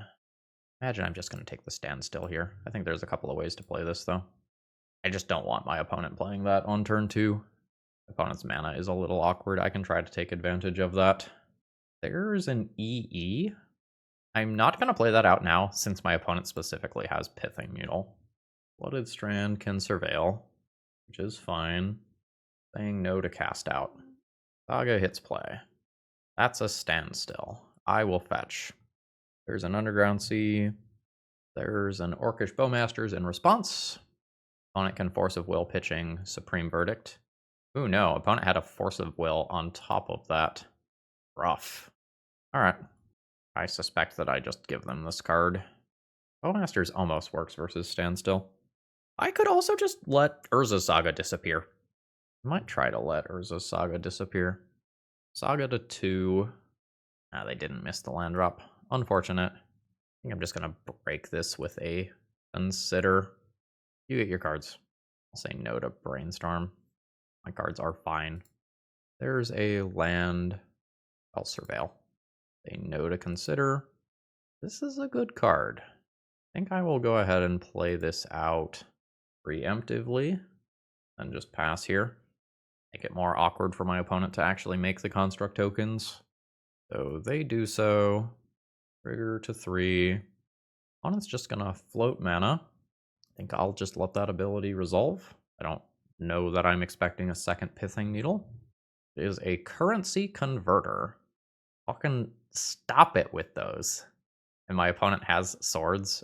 Imagine I'm just going to take the standstill here. I think there's a couple of ways to play this, though. I just don't want my opponent playing that on turn 2. Opponent's mana is a little awkward. I can try to take advantage of that. There's an EE. I'm not going to play that out now, since my opponent specifically has Pithing Mule. Blooded Strand can Surveil, which is fine. Saying no to cast out. Saga hits play. That's a standstill. I will fetch. There's an Underground Sea. There's an Orcish Bowmasters in response. Opponent can Force of Will pitching Supreme Verdict. Ooh, no. Opponent had a Force of Will on top of that. Rough. Alright. I suspect that I just give them this card. Bowmasters almost works versus Standstill. I could also just let Urza's Saga disappear. I might try to let Urza's Saga disappear. Saga to 2. Ah, they didn't miss the land drop. Unfortunate. I think I'm just going to break this with a Consider. You get your cards. I'll say no to Brainstorm. My cards are fine. There's a land. I'll Surveil. Say no to Consider. This is a good card. I think I will go ahead and play this out preemptively and just pass here. Make it more awkward for my opponent to actually make the construct tokens. So they do so. Trigger to 3. Opponent's just gonna float mana. think I'll just let that ability resolve. I don't know that I'm expecting a second Pithing Needle. It is a currency converter. Fucking stop it with those. And my opponent has swords,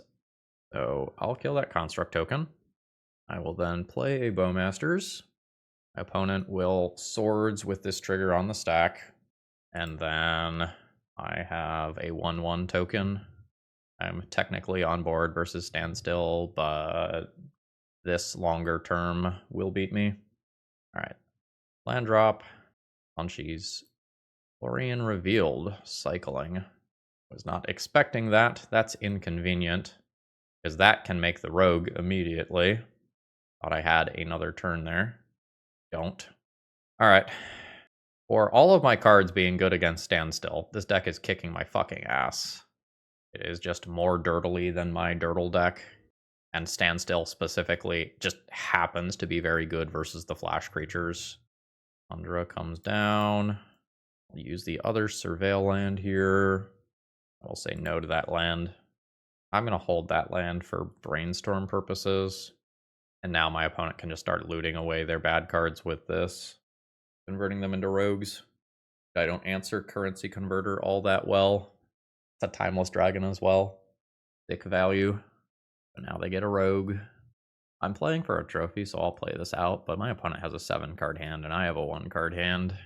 so I'll kill that construct token. I will then play a Bowmasters. My opponent will swords with this trigger on the stack, and then I have a 1/1 token. I'm technically on board versus standstill, but this longer term will beat me. Alright. Land drop. Punchies. Librarian revealed. Cycling. Was not expecting that. That's inconvenient, because that can make the rogue immediately. Thought I had another turn there. Don't. Alright. For all of my cards being good against standstill, this deck is kicking my fucking ass. It is just more dirtily than my dirtle deck. And standstill specifically just happens to be very good versus the flash creatures. Tundra comes down. I'll use the other surveil land here. I'll say no to that land. I'm going to hold that land for brainstorm purposes. And now my opponent can just start looting away their bad cards with this, converting them into rogues. I don't answer currency converter all that well. It's a timeless dragon as well. Thick value. But now they get a rogue. I'm playing for a trophy, so I'll play this out, but my opponent has a 7-card hand, and I have a 1-card hand.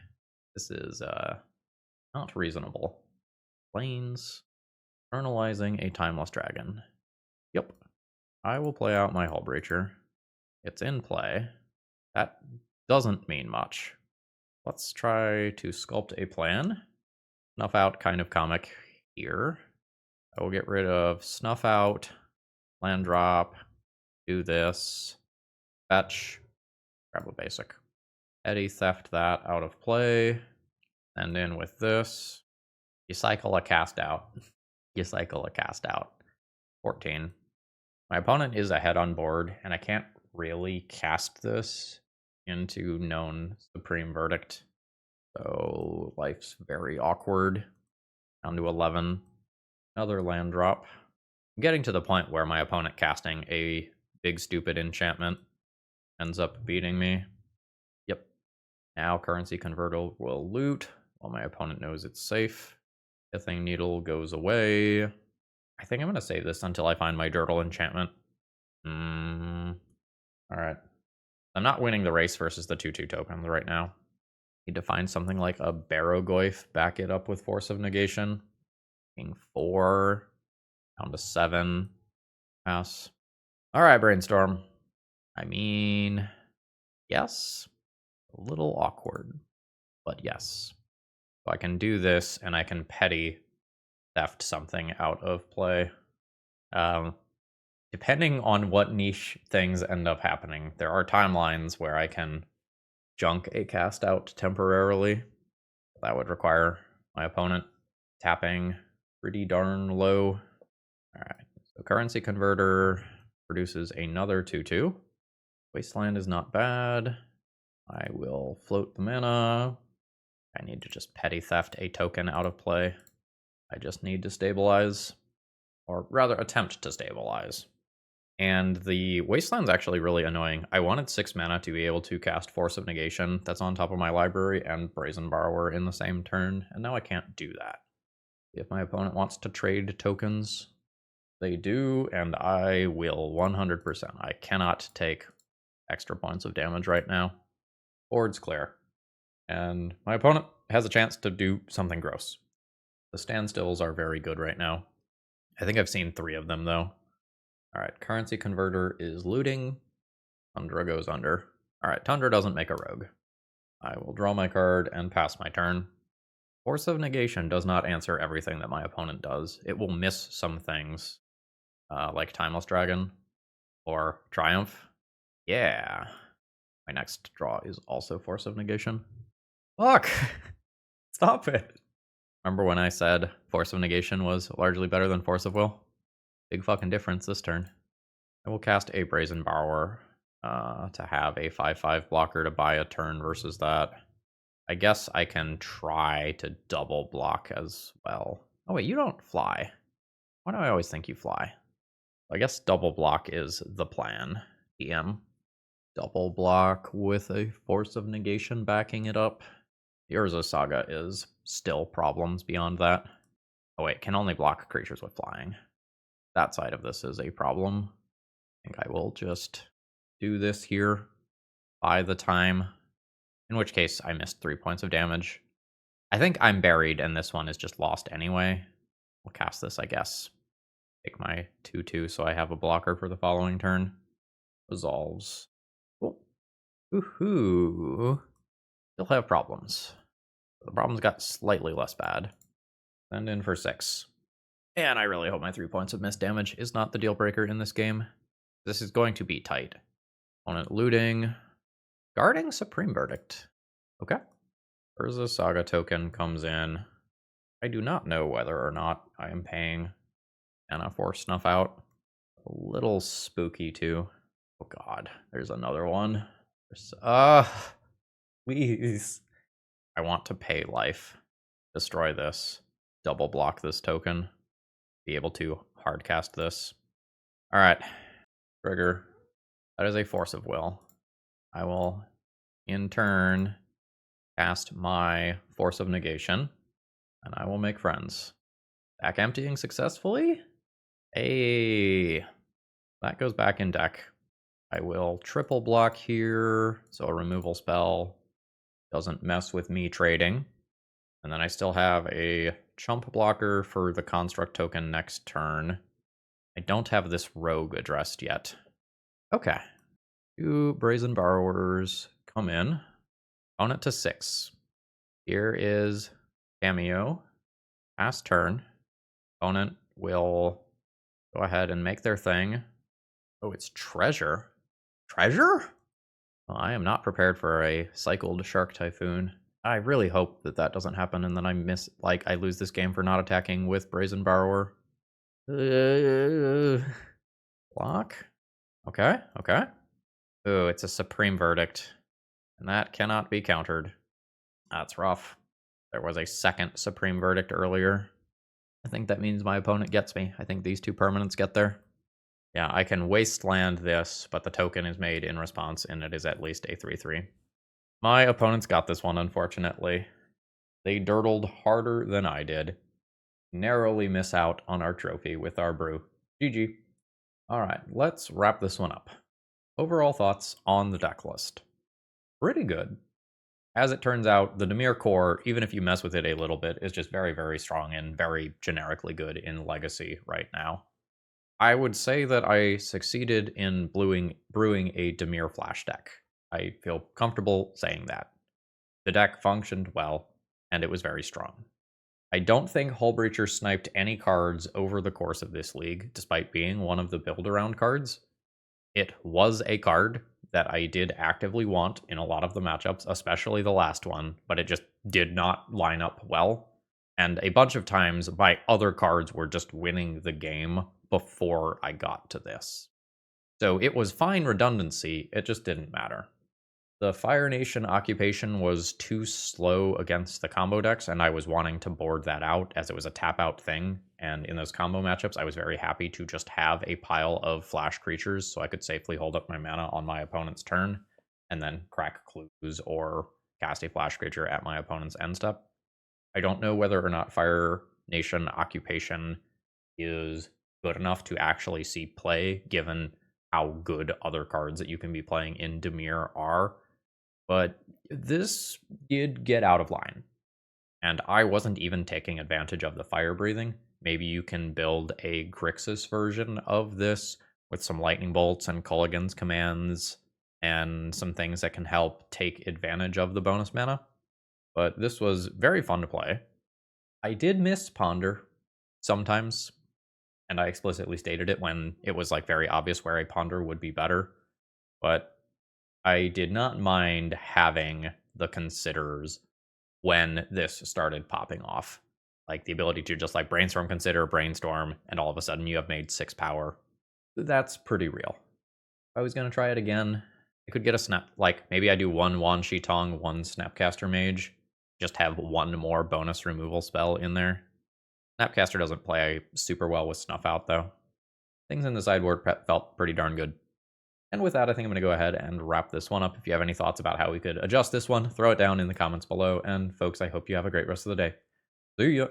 This is not reasonable. Plains. Eternalizing a timeless dragon. Yep. I will play out my Hullbreacher. It's in play. That doesn't mean much. Let's try to sculpt a plan. Snuff out kind of comic here. I will get rid of snuff out, land drop, do this, fetch, grab a basic. Petty theft that out of play, and in with this. You cycle a cast out. You cycle a cast out. 14. My opponent is ahead on board, and I can't really cast this into known Supreme Verdict. So life's very awkward. Down to 11. Another land drop. I'm getting to the point where my opponent casting a big stupid enchantment ends up beating me. Yep. Now currency converter will loot while my opponent knows it's safe. Pithing Needle goes away. I think I'm going to save this until I find my Dirtle enchantment. Alright. I'm not winning the race versus the 2/2 tokens right now. Need to find something like a Barrogoyf, back it up with Force of Negation. King 4, down to 7. Pass. Alright, Brainstorm. I mean, yes. A little awkward, but yes. So I can do this, and I can petty theft something out of play. Depending on what niche things end up happening, there are timelines where I can junk a cast out temporarily. That would require my opponent tapping pretty darn low. Alright, so currency converter produces another 2/2. Wasteland is not bad. I will float the mana. I need to just petty theft a token out of play. I just need to stabilize, or rather attempt to stabilize. And the Wasteland's actually really annoying. I wanted 6 mana to be able to cast Force of Negation that's on top of my library and Brazen Borrower in the same turn, and now I can't do that. If my opponent wants to trade tokens, they do, and I will 100%. I cannot take extra points of damage right now. Board's clear. And my opponent has a chance to do something gross. The standstills are very good right now. I think I've seen 3 of them, though. Alright, currency converter is looting. Tundra goes under. Alright, Tundra doesn't make a rogue. I will draw my card and pass my turn. Force of Negation does not answer everything that my opponent does. It will miss some things, like Timeless Dragon or Triumph. Yeah. My next draw is also Force of Negation. Fuck! Stop it! Remember when I said Force of Negation was largely better than Force of Will? Big fucking difference this turn. I will cast a Brazen Borrower to have a 5/5 blocker to buy a turn versus that. I guess I can try to double block as well. Oh wait, you don't fly. Why do I always think you fly? I guess double block is the plan, DM. Double block with a Force of Negation backing it up. The Urza Saga is still problems beyond that. Oh wait, can only block creatures with flying. That side of this is a problem. I think I will just do this here by the time, in which case I missed 3 points of damage. I think I'm buried and this one is just lost anyway. We'll cast this, I guess. Take my 2/2 so I have a blocker for the following turn. Resolves. Cool. Woohoo. Still have problems. The problems got slightly less bad. Send in for 6. And I really hope my 3 points of missed damage is not the deal breaker in this game. This is going to be tight. Opponent looting. Guarding Supreme Verdict. Okay. Urza Saga token comes in. I do not know whether or not I am paying mana for Snuff Out. A little spooky too. Oh god, there's another one. Please. I want to pay life. Destroy this. Double block this token. Be able to hardcast this. Alright. Trigger. That is a Force of Will. I will, in turn, cast my Force of Negation. And I will make friends. Back emptying successfully? Hey. That goes back in deck. I will triple block here, so a removal spell doesn't mess with me trading. And then I still have a chump blocker for the construct token next turn. I don't have this rogue addressed yet. Okay. 2 Brazen Borrowers come in. Own it to 6. Here is Cameo. Pass turn. Opponent will go ahead and make their thing. Oh, it's Treasure. Treasure? Well, I am not prepared for a cycled Shark Typhoon. I really hope that that doesn't happen and then I lose this game for not attacking with Brazen Borrower. Block? Okay, okay. Ooh, it's a Supreme Verdict. And that cannot be countered. That's rough. There was a second Supreme Verdict earlier. I think that means my opponent gets me. I think these 2 permanents get there. Yeah, I can Wasteland this, but the token is made in response, and it is at least a 3/3. My opponents got this one, unfortunately. They dirtled harder than I did. Narrowly miss out on our trophy with our brew. GG. Alright, let's wrap this one up. Overall thoughts on the deck list. Pretty good. As it turns out, the Dimir core, even if you mess with it a little bit, is just very, very strong and very generically good in Legacy right now. I would say that I succeeded in brewing a Dimir Flash deck. I feel comfortable saying that. The deck functioned well, and it was very strong. I don't think Hullbreacher sniped any cards over the course of this league, despite being one of the build-around cards. It was a card that I did actively want in a lot of the matchups, especially the last one, but it just did not line up well. And a bunch of times, my other cards were just winning the game before I got to this. So it was fine redundancy, it just didn't matter. The Fire Nation occupation was too slow against the combo decks, and I was wanting to board that out as it was a tap-out thing. And in those combo matchups, I was very happy to just have a pile of flash creatures so I could safely hold up my mana on my opponent's turn, and then crack clues or cast a flash creature at my opponent's end step. I don't know whether or not Fire Nation occupation is good enough to actually see play, given how good other cards that you can be playing in Dimir are. But this did get out of line. And I wasn't even taking advantage of the fire breathing. Maybe you can build a Grixis version of this with some lightning bolts and Culligan's commands and some things that can help take advantage of the bonus mana. But this was very fun to play. I did miss Ponder sometimes, and I explicitly stated it when it was like very obvious where a Ponder would be better. But I did not mind having the Considerers when this started popping off. Like the ability to just like brainstorm, consider, brainstorm, and all of a sudden you have made 6 power. That's pretty real. If I was going to try it again, I could get a snap, like maybe I do 1 Wan Shi Tong, 1 Snapcaster Mage, just have 1 more bonus removal spell in there. Snapcaster doesn't play super well with Snuff Out though. things in the sideboard felt pretty darn good. And with that, I think I'm going to go ahead and wrap this one up. If you have any thoughts about how we could adjust this one, throw it down in the comments below. And folks, I hope you have a great rest of the day. See ya.